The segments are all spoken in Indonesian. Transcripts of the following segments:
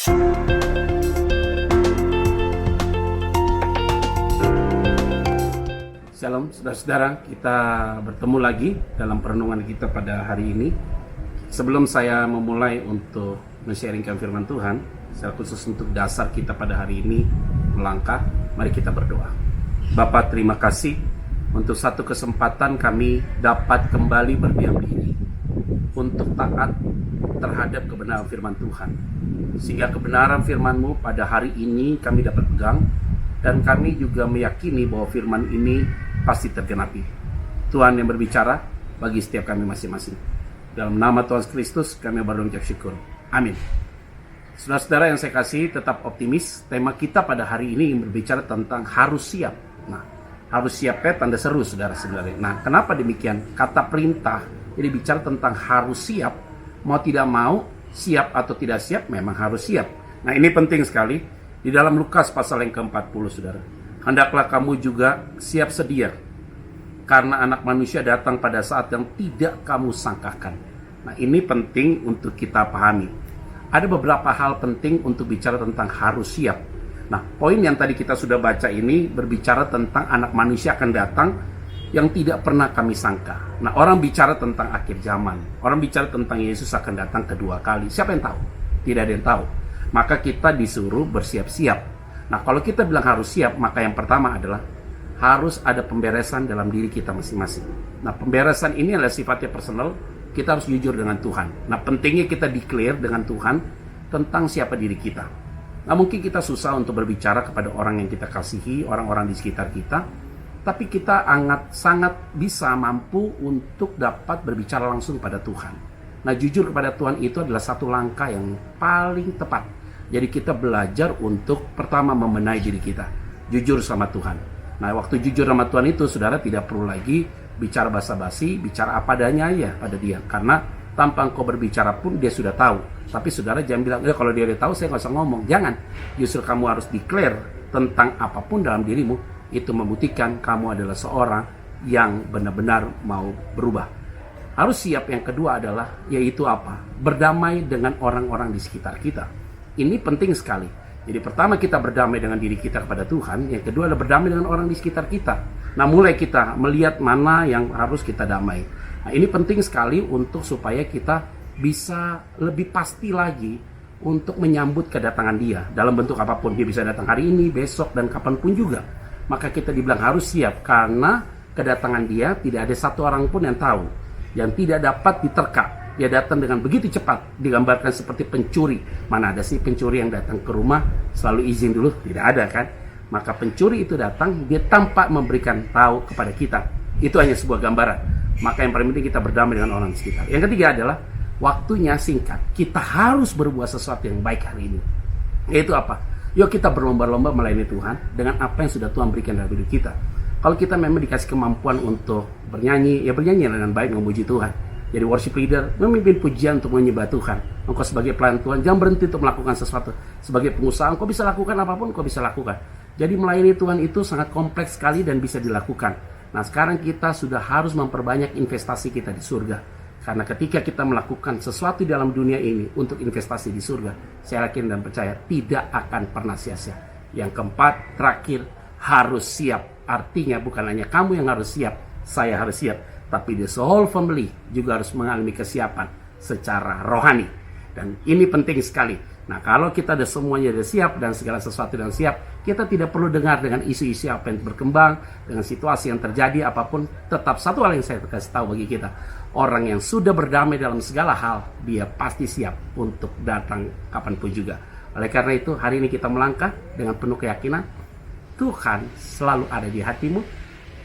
Shalom saudara-saudara, kita bertemu lagi dalam perenungan kita pada hari ini. Sebelum saya memulai untuk men-sharingkan firman Tuhan, secara khusus untuk dasar kita pada hari ini melangkah, mari kita berdoa. Bapa, terima kasih untuk satu kesempatan kami dapat kembali berdiam diri untuk taat terhadap kebenaran firman Tuhan, sehingga kebenaran firman-Mu pada hari ini kami dapat pegang, dan kami juga meyakini bahwa firman ini pasti tergenapi. Tuhan yang berbicara bagi setiap kami masing-masing. Dalam nama Tuhan Kristus kami berdoa mengucap syukur. Amin. Saudara-saudara yang saya kasih, tetap optimis. Tema kita pada hari ini berbicara tentang harus siap. Nah, harus siapnya tanda seru, saudara-saudara. Nah, kenapa demikian? Kata perintah jadi bicara tentang harus siap. Mau tidak mau, siap atau tidak siap, memang harus siap. Nah, ini penting sekali. Di dalam Lukas pasal yang ke-40, saudara. Hendaklah kamu juga siap sedia, karena anak manusia datang pada saat yang tidak kamu sangkakan. Nah, ini penting untuk kita pahami. Ada beberapa hal penting untuk bicara tentang harus siap. Nah, poin yang tadi kita sudah baca ini berbicara tentang anak manusia akan datang yang tidak pernah kami sangka. Nah, orang bicara tentang akhir zaman. Orang bicara tentang Yesus akan datang kedua kali. Siapa yang tahu? Tidak ada yang tahu. Maka kita disuruh bersiap-siap. Nah, kalau kita bilang harus siap, maka yang pertama adalah harus ada pemberesan dalam diri kita masing-masing. Nah, pemberesan ini adalah sifatnya personal. Kita harus jujur dengan Tuhan. Nah, pentingnya kita declare dengan Tuhan tentang siapa diri kita. Nah, mungkin kita susah untuk berbicara kepada orang yang kita kasihi, orang-orang di sekitar kita, tapi kita sangat bisa mampu untuk dapat berbicara langsung pada Tuhan. Nah, jujur kepada Tuhan itu adalah satu langkah yang paling tepat. Jadi kita belajar untuk pertama membenahi diri kita, jujur sama Tuhan. Nah, waktu jujur sama Tuhan itu, saudara tidak perlu lagi bicara basa-basi, bicara apa adanya ya pada dia. Karena tanpa engkau berbicara pun dia sudah tahu. Tapi saudara jangan bilang, kalau dia udah tahu saya nggak usah ngomong. Jangan, justru kamu harus declare tentang apapun dalam dirimu. Itu membuktikan kamu adalah seorang yang benar-benar mau berubah. Harus siap yang kedua adalah, yaitu apa? Berdamai dengan orang-orang di sekitar kita. Ini penting sekali. Jadi pertama kita berdamai dengan diri kita kepada Tuhan. Yang kedua adalah berdamai dengan orang di sekitar kita. Nah, mulai kita melihat mana yang harus kita damai. Nah, ini penting sekali untuk supaya kita bisa lebih pasti lagi untuk menyambut kedatangan dia. Dalam bentuk apapun. Dia bisa datang hari ini, besok, dan kapanpun juga. Maka kita dibilang harus siap. Karena kedatangan dia tidak ada satu orang pun yang tahu. Yang tidak dapat diterka. Dia datang dengan begitu cepat, digambarkan seperti pencuri. Mana ada sih pencuri yang datang ke rumah selalu izin dulu? Tidak ada kan? Maka pencuri itu datang, dia tanpa memberikan tahu kepada kita. Itu hanya sebuah gambaran. Maka yang paling penting kita berdamai dengan orang di sekitar. Yang ketiga adalah waktunya singkat. Kita harus berbuat sesuatu yang baik hari ini. Yaitu apa? Yuk kita berlomba-lomba melayani Tuhan dengan apa yang sudah Tuhan berikan dalam hidup kita. Kalau kita memang dikasih kemampuan untuk bernyanyi, ya bernyanyi dengan baik, memuji Tuhan. Jadi worship leader, memimpin pujian untuk menyembah Tuhan. Engkau sebagai pelayan Tuhan, jangan berhenti untuk melakukan sesuatu. Sebagai pengusaha, engkau bisa lakukan apapun, engkau bisa lakukan. Jadi melayani Tuhan itu sangat kompleks sekali dan bisa dilakukan. Nah, sekarang kita sudah harus memperbanyak investasi kita di surga. Karena ketika kita melakukan sesuatu di dalam dunia ini untuk investasi di surga, saya yakin dan percaya tidak akan pernah sia-sia. Yang keempat, terakhir, harus siap. Artinya bukan hanya kamu yang harus siap, saya harus siap. Tapi the whole family juga harus mengalami kesiapan secara rohani. Dan ini penting sekali. Nah, kalau kita semuanya sudah siap dan segala sesuatu yang siap, kita tidak perlu dengar dengan isu-isu apa yang berkembang, dengan situasi yang terjadi apapun. Tetap satu hal yang saya kasih tahu bagi kita. Orang yang sudah berdamai dalam segala hal, dia pasti siap untuk datang kapanpun juga. Oleh karena itu, hari ini kita melangkah dengan penuh keyakinan. Tuhan selalu ada di hatimu.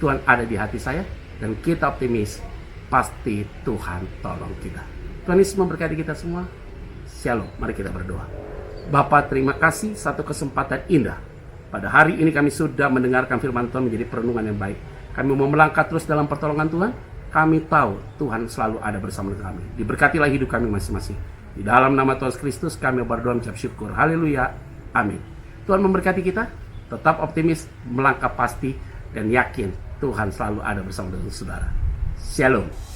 Tuhan ada di hati saya. Dan kita optimis, pasti Tuhan tolong kita. Tuhan Yesus memberkati kita semua. Shalom, mari kita berdoa. Bapa, terima kasih satu kesempatan indah. Pada hari ini kami sudah mendengarkan firman Tuhan menjadi perenungan yang baik. Kami mau melangkah terus dalam pertolongan Tuhan. Kami tahu Tuhan selalu ada bersama kami. Diberkatilah hidup kami masing-masing. Di dalam nama Tuhan Kristus kami berdoa mengucap syukur. Haleluya. Amin. Tuhan memberkati kita. Tetap optimis, melangkah pasti, dan yakin Tuhan selalu ada bersama dengan saudara. Shalom.